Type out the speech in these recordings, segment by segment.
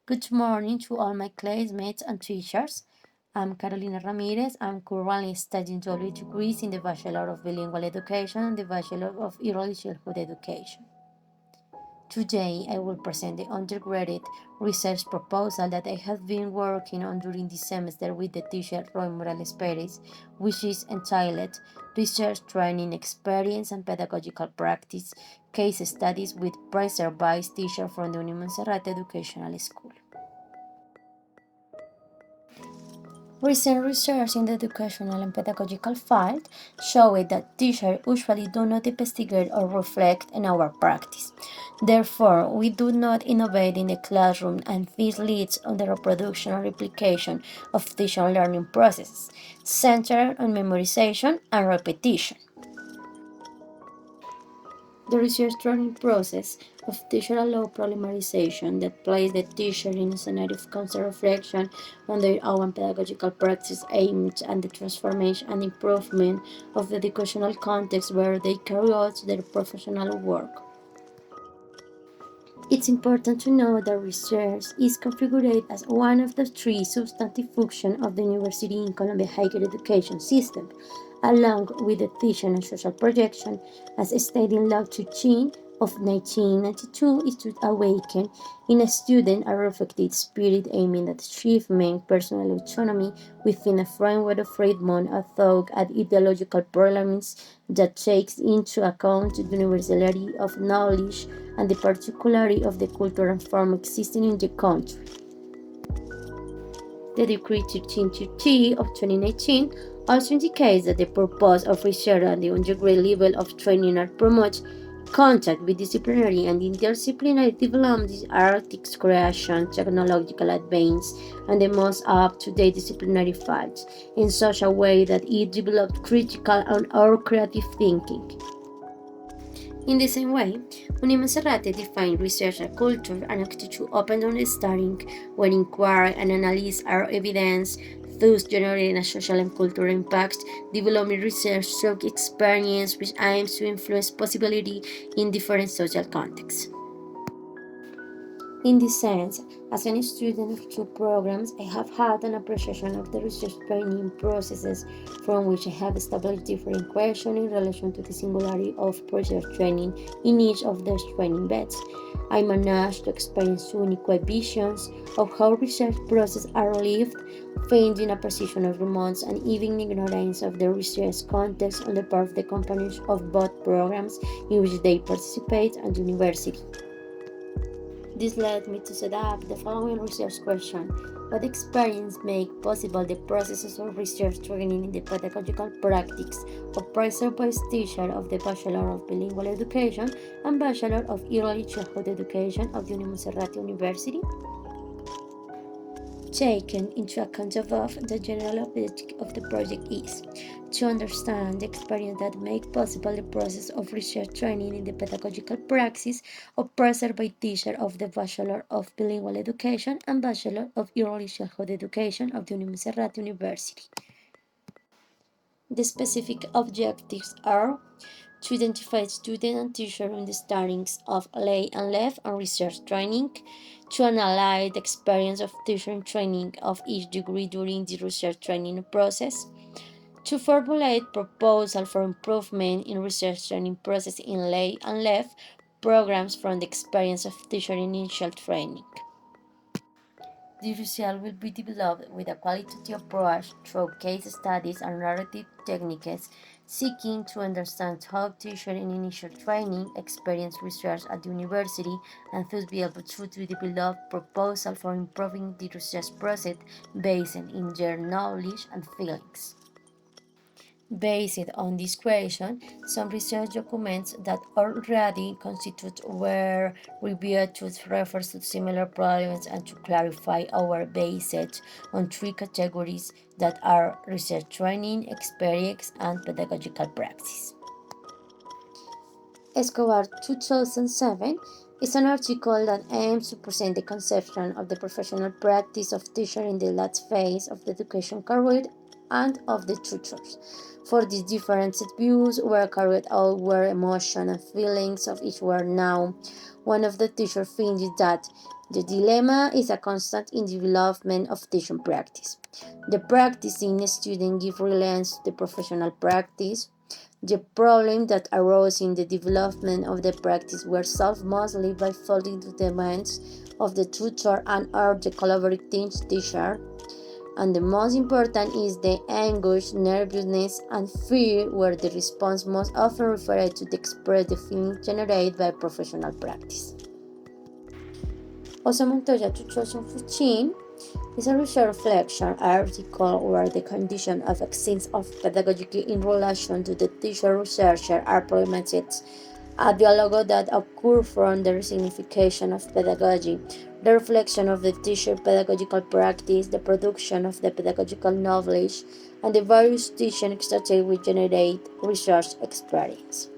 Good morning to all my classmates and teachers. I'm Carolina Ramirez. I'm currently studying double degrees in the Bachelor of Bilingual Education and the Bachelor of Early Childhood Education. Today, I will present the undergraduate research proposal that I have been working on during this semester with the teacher Roy Morales Perez, which is entitled Research Training Experience and Pedagogical Practice Case Studies with Preserved Teacher from the Unión Monserrate Educational School. Recent research in the educational and pedagogical field showed that teachers usually do not investigate or reflect in our practice. Therefore, we do not innovate in the classroom, and this leads to the reproduction or replication of teacher learning processes centered on memorization and repetition. The research learning process of teacher allows polymerization that places the teacher in a scenario of constant reflection on their own pedagogical practice aimed at the transformation and improvement of the educational context where they carry out their professional work. It's important to know that research is configured as one of the three substantive functions of the university in Colombia higher education system, along with the teaching and social projection, as stated in Law 2 of 1992, is to awaken in a student a reflective spirit aiming at achievement, personal autonomy within a framework of freedom of thought and ideological problems that takes into account the universality of knowledge and the particularity of the culture and form existing in the country. The Decree 1330 of 2019 also indicates that the purpose of research at the undergraduate level of training are promote contact with disciplinary and interdisciplinary development, artistic creation, technological advance, and the most up-to-date disciplinary fields in such a way that it develops critical and or creative thinking. In the same way, Unimonserrate defined research as culture and attitude open to understanding when inquiry and analysis are evidence, thus generating a social and cultural impact, developing research through experience which aims to influence possibility in different social contexts. In this sense, as a student of two programs, I have had an appreciation of the research training processes from which I have established different questions in relation to the singularity of research training in each of those training beds. I managed to experience unique visions of how research processes are lived, finding a precision of remotes and even ignorance of the research context on the part of the companies of both programs in which they participate at the university. This led me to set up the following research question. What experience make possible the processes of research training in the pedagogical practice of preserved teacher of the Bachelor of Bilingual Education and Bachelor of Early Childhood Education of the Monserrate University? Taken into account above, the general objective of the project is to understand the experience that make possible the process of research training in the pedagogical praxis of preserved by teacher of the Bachelor of Bilingual Education and Bachelor of Early Childhood Education of the Monserrate University. The specific objectives are to identify student and teacher understandings of lay and left and research training, to analyze the experience of teacher training of each degree during the research training process, to formulate proposals for improvement in research training process in lay and left programs from the experience of teacher initial training. The result will be developed with a qualitative approach through case studies and narrative techniques, seeking to understand how teachers in initial training experience research at the university and thus be able to develop proposals for improving the research process based in their knowledge and feelings. Based on this question, some research documents that already constitute were reviewed to refer to similar problems and to clarify our based on three categories that are research training, experience, and pedagogical practice. Escobar 2007 is an article that aims to present the conception of the professional practice of teacher in the last phase of the education career and of the tutors. For these different views were carried out where emotion and feelings of each were known. One of the teachers thinks that The dilemma is a constant in development of teaching practice. The practicing student give reliance to the professional practice. The problem that arose in the development of the practice were solved mostly by following the demands of the tutor and or the collaborating teacher. And the most important is the anguish, nervousness, and fear, where the response most often referred to express the feeling generated by professional practice. Also, Montoya 2015 is a research reflection article where the condition of exchange of pedagogy in relation to the teacher researcher are problematic. A dialogue that occurs from the resignification of pedagogy, the reflection of the teacher pedagogical practice, the production of the pedagogical knowledge, and the various teaching strategies which generate research experience.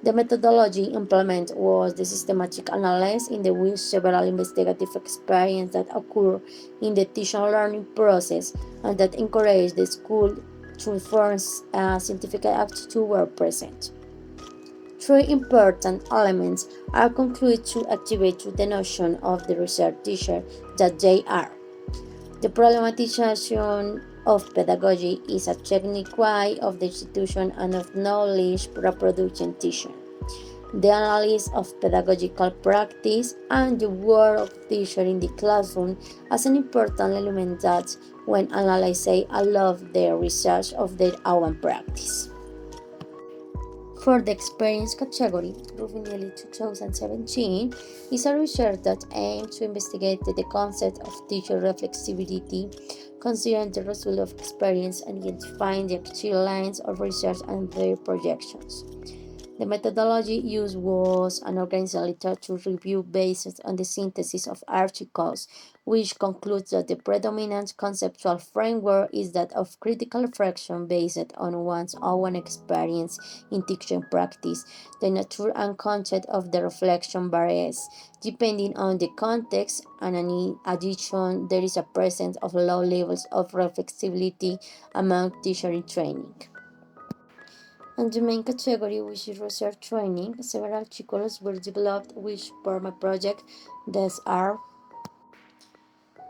The methodology implemented was the systematic analysis in which several investigative experiences that occur in the teaching learning process and that encourage the school to inform scientific attitude were present. Three important elements are concluded to activate the notion of the research teacher that they are. The problematization of pedagogy is a technique way of the institution and of knowledge reproduction teaching. The analysis of pedagogical practice and the work of teacher in the classroom as an important element that, when analyzed, allow the research of their own practice. For the experience category, Rufinelli 2017 is a research that aims to investigate the concept of teacher reflexivity, considering the result of experience and identifying the actual lines of research and their projections. The methodology used was an organizational literature review based on the synthesis of articles, which concludes that the predominant conceptual framework is that of critical reflection based on one's own experience in teaching practice. The nature and content of the reflection varies depending on the context, and in addition, there is a presence of low levels of reflexivity among teachers in training. And the main category, which is research training, several articles were developed which form a project. These are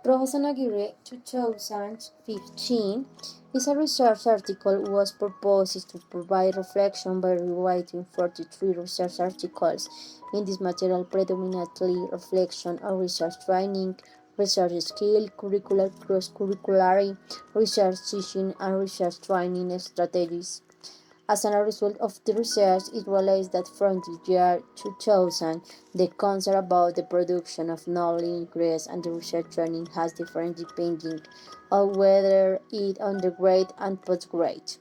Professor Aguirre 2015 is a research article was proposed to provide reflection by rewriting 43 research articles. In this material predominantly reflection on research training, research skill, curricular cross-curricular, research teaching and research training strategies. As a result of the research, it realized that from the year 2000, the concept about the production of knowledge increase and the research training has different depending on whether it undergrad and postgrad.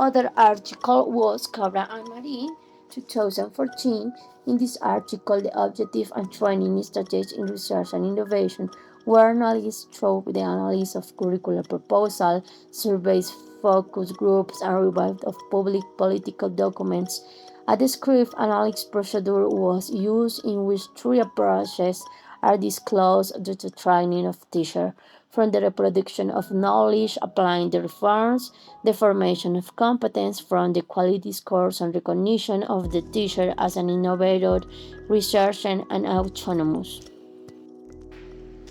Other article was Cabra and Marie, 2014. In this article, the objective and training strategies in research and innovation were analyzed through the analysis of curricular proposal, surveys, focus groups, and review of public political documents. A descriptive analysis procedure was used in which three approaches are disclosed to the training of teachers, from the reproduction of knowledge, applying the reforms, the formation of competence from the quality scores and recognition of the teacher as an innovator, researcher, and autonomous.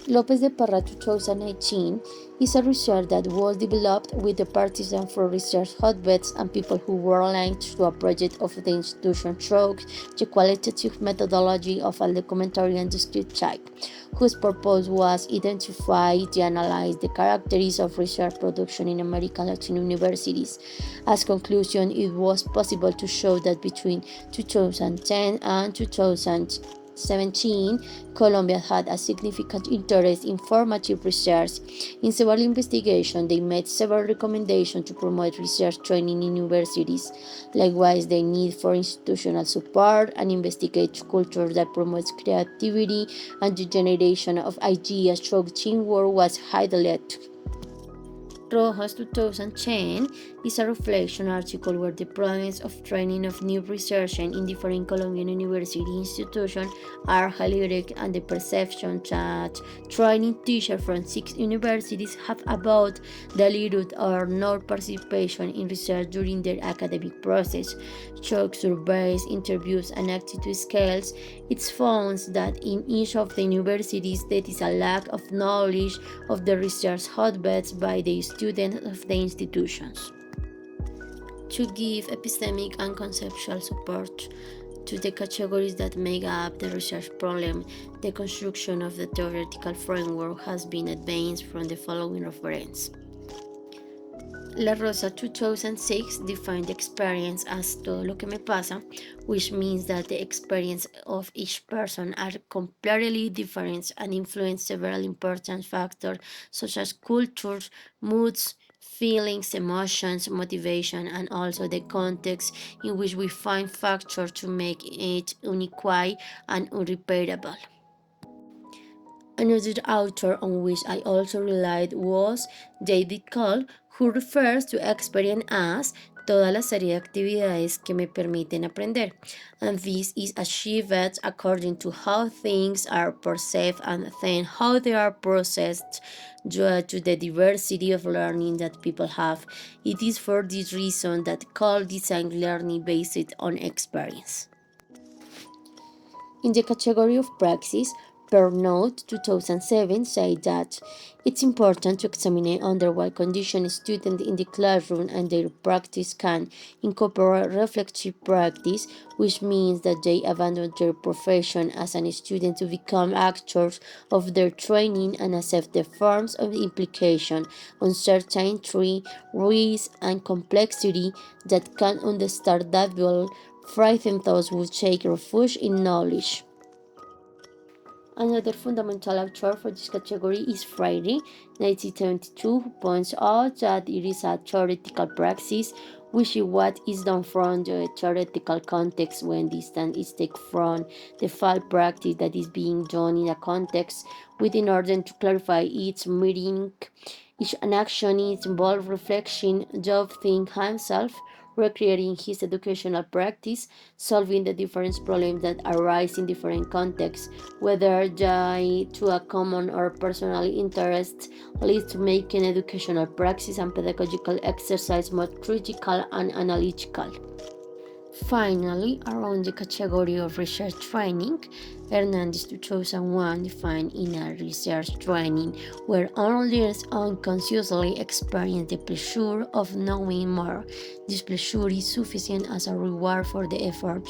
Lopez de Parra 2018 is a research that was developed with the participants from research hotbeds and people who were linked to a project of the institution through the qualitative methodology of a documentary and descriptive type, whose purpose was identify and analyze the characteristics of research production in American Latin universities. As conclusion, it was possible to show that between 2010 and 2017, Colombia had a significant interest in formative research. In several investigations, they made several recommendations to promote research training in universities. Likewise, the need for institutional support and investigate culture that promotes creativity and the generation of ideas through teamwork was highlighted. Rojas 2010 is a reflection article where the problems of training of new researchers in different Colombian university institutions are highlighted, and the perception that training teachers from 6 universities have about the little or no participation in research during their academic process. Shock surveys, interviews, and attitude scales, it's found that in each of the universities there is a lack of knowledge of the research hotbeds by the students of the institutions. To give epistemic and conceptual support to the categories that make up the research problem, the construction of the theoretical framework has been advanced from the following reference. La Rosa 2006 defined experience as todo lo que me pasa, which means that the experience of each person are completely different and influence several important factors such as culture, moods, feelings, emotions, motivation, and also the context in which we find factors to make it unique and irreparable. Another author on which I also relied was J.D. Cole, who refers to experience as toda la serie de actividades que me permiten aprender, and this is achieved according to how things are perceived and then how they are processed due to the diversity of learning that people have. It is for this reason that Cole designed learning based on experience. In the category of praxis, Note 2007 said that it's important to examine under what conditions students in the classroom and their practice can incorporate reflective practice, which means that they abandon their profession as a student to become actors of their training and accept the forms of implication, uncertainty, risk, and complexity that can understand that will frighten those who take refuge in knowledge. Another fundamental author for this category is Freire, 1972, who points out that it is a theoretical praxis, which is what is done from the theoretical context when distance is taken from the felt practice that is being done in a context, in order to clarify its meaning. Each action is involved reflection, job think himself, recreating his educational practice, solving the different problems that arise in different contexts, whether due to a common or personal interest, leads to making educational praxis and pedagogical exercise more critical and analytical. Finally, around the category of research training, Hernandez 2001 defined in a research training where all learners unconsciously experience the pleasure of knowing more. This pleasure is sufficient as a reward for the effort.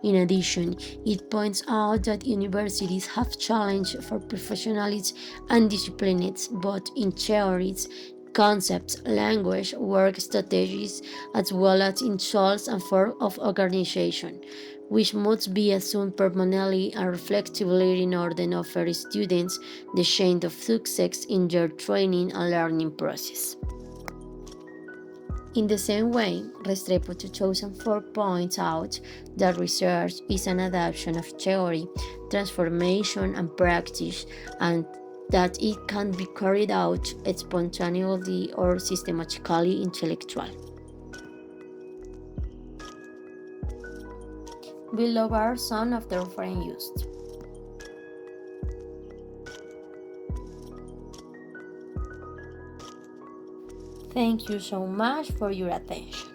In addition, it points out that universities have challenges for professionalism and disciplines, both in theories, concepts, language, work strategies, as well as in tools and form of organization, which must be assumed permanently and reflectively in order to offer students the chance of success in their training and learning process. In the same way, Restrepo 2004 points out that research is an adaptation of theory, transformation, and practice, and that it can be carried out spontaneously or systematically intellectual. Below are some of the references used. Thank you so much for your attention.